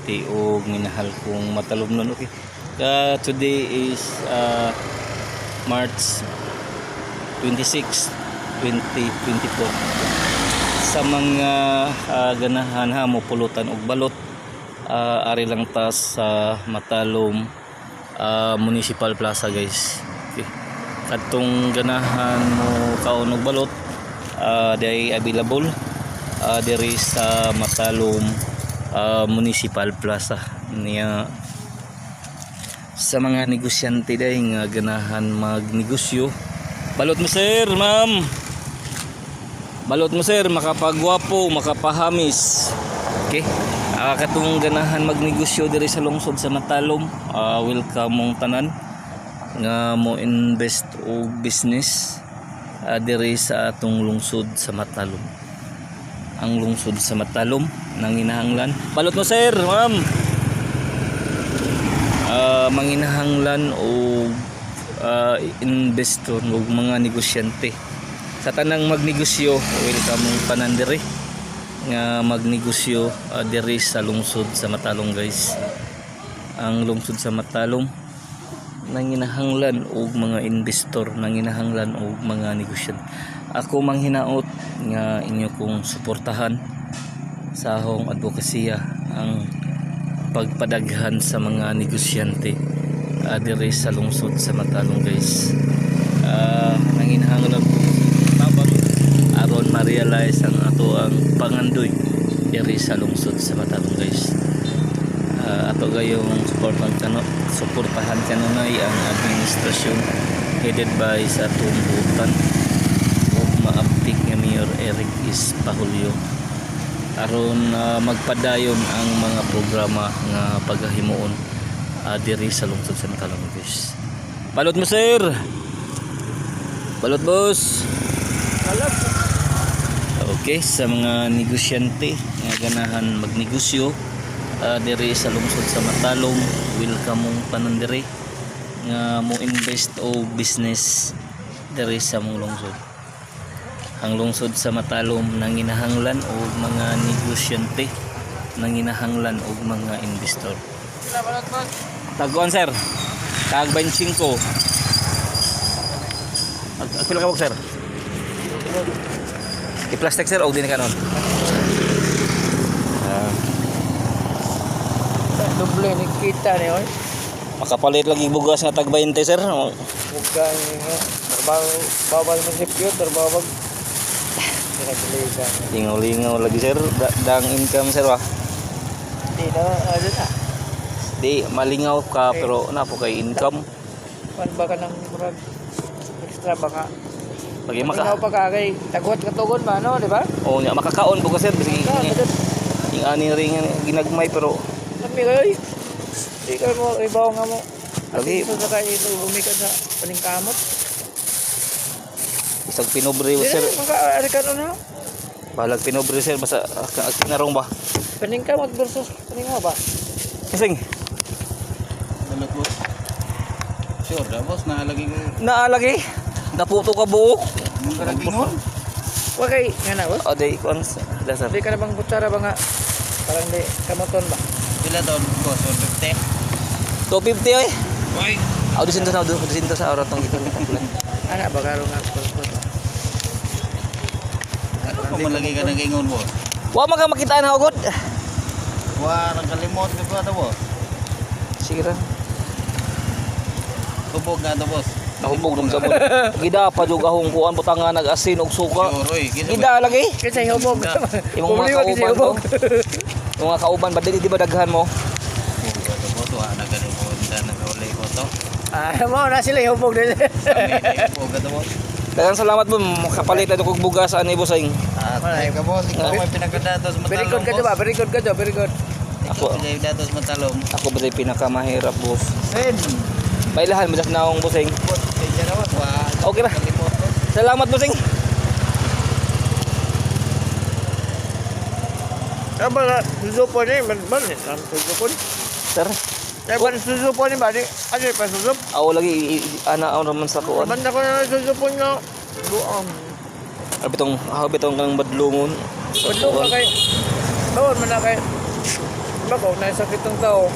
negosyante o minahal kong matalumnon. Okay. Today is March 26, 2024. Sa mga ganahan ha mo pulutan og balot, ari lang ta sa Matalom Municipal Plaza guys. Okay. Kadtong ganahan mo kaon og balot, they available diri sa Matalom Municipal Plaza niya. Sa mga negosyante day nga ganahan magnegosyo, balot mo sir, ma'am, balot mo sir, makapagwapo, makapahamis. Okay, katong ganahan magnegosyo diri sa lungsod sa Matalom, welcome mong tanan nga mo invest o business diri sa atong lungsod sa Matalom. Ang lungsod sa Matalom nanginahanglan, balot mo sir, ma'am, manginahanglan o investor o mga negosyante. Sa tanang magnegosyo, welcome mong tanan diri nga magnegosyo diri sa lungsod sa Matalom guys. Ang lungsod sa Matalom nanginahanglan og mga investor, nanginahanglan og mga negosyante. Ako manghinaot nga inyo kong suportahan sa akong advokasya ang pagpadaghan sa mga negosyante diri sa lungsod sa Matalom guys. Nanginahanglan tabang aron ma-realize ang ato ang pangandoy diri sa lungsod sa Matalom guys. Ato gayong suportahan kanunay ang administrasyon headed by sa tumbutan ug maabtik nga Mayor Eric Pahulio aron magpadayon ang mga programa nga paghimuon diri sa lungsod sa Matalom guys. Balot mo sir, balot boss. Balot. Okay, sa mga negosyante nga ganahan magnegosyo diri sa lungsod sa Matalom, welcome mong tanan diri nga mo invest o business diri sa mong lungsod. Ang lungsod sa Matalom nanginahanglan og mga negosyante, nanginahanglan og mga investor. Taguan sir, tag 25. Pila ka bog sir? I-plastic sir o di na kanon? Doble ni kita ni oy. Makapalit lagi bugas nga tag 20 sir. Bukan nga bawal munisipyo terbawag. Lingaw-lingaw lagi sir, dang income sir wa. Di na ada na. Di malingaw ka pero na po kay income. Kan baka nang murag extra baka. Pagi Ikaw pa ka kay tagot katugon ba no, di ba? Oh nya makakaon po ka sir bisig ing ani ring ginagmay pero Lami kayo. Di ka mo ibaw nga mo. lagi Sa kay ito umikat sa paningkamot. isang pinobre Di sir. na maka ari ka no. Balag pinobre sir basta kinarong ba. Paningkamot versus paningaw ba? Kasing Balot boss. Sure, da boss naalagi naalagi naputo ka buok. mo karagingon. Wa kay nga na boss. O day kons da sir. Di ka na bang kutsara ba nga parang di kamoton ba? Pila daw boss, 150. 250 oy. Why? Audio sinto sa oras tong gitu. Ana ba karo nga boss. Ano pa man lagi ka nagingon boss? Wa man ka makita na ugod. Wa nakalimot ka ba boss? Sige ra. Tubog nga to boss. Nahubog dum sa mo. Gida pa jud ahong kuan butangan nag-asin og suka. Sure, oy. Gida lagi. Kasi hubog. Imong mga kauban ko. Yung mga kauban ba di ba daghan mo? Ito boss, wa nakalimot sa nakaulay ko to. Mo na sila hubog din. Tubog ka to boss. Daghang salamat po makapalit na kog bugas ani bosing. Thank ka boss. Ikaw may pinagkadatos Matalom. Very good ka ba? Very good ka very good. Ako. Ako pinagkadatos Matalom. Ako ba tay pinakamahirap boss. Sen. Bailahan mo dak naong bosing. Kaya na boss, wa Okay ra. nakalimot boss. Salamat bosing. Apa susupo ni? Ban ang susupo ni. Sir, Ban susupo ni ba? Ano pa susup? ako lagi ana naman sa kuan. Banda ko na susupo nga. Buang. Abi tong kang badlungon. Wala ka kay. Bawon man na kay. Bako, naisakit ng tao.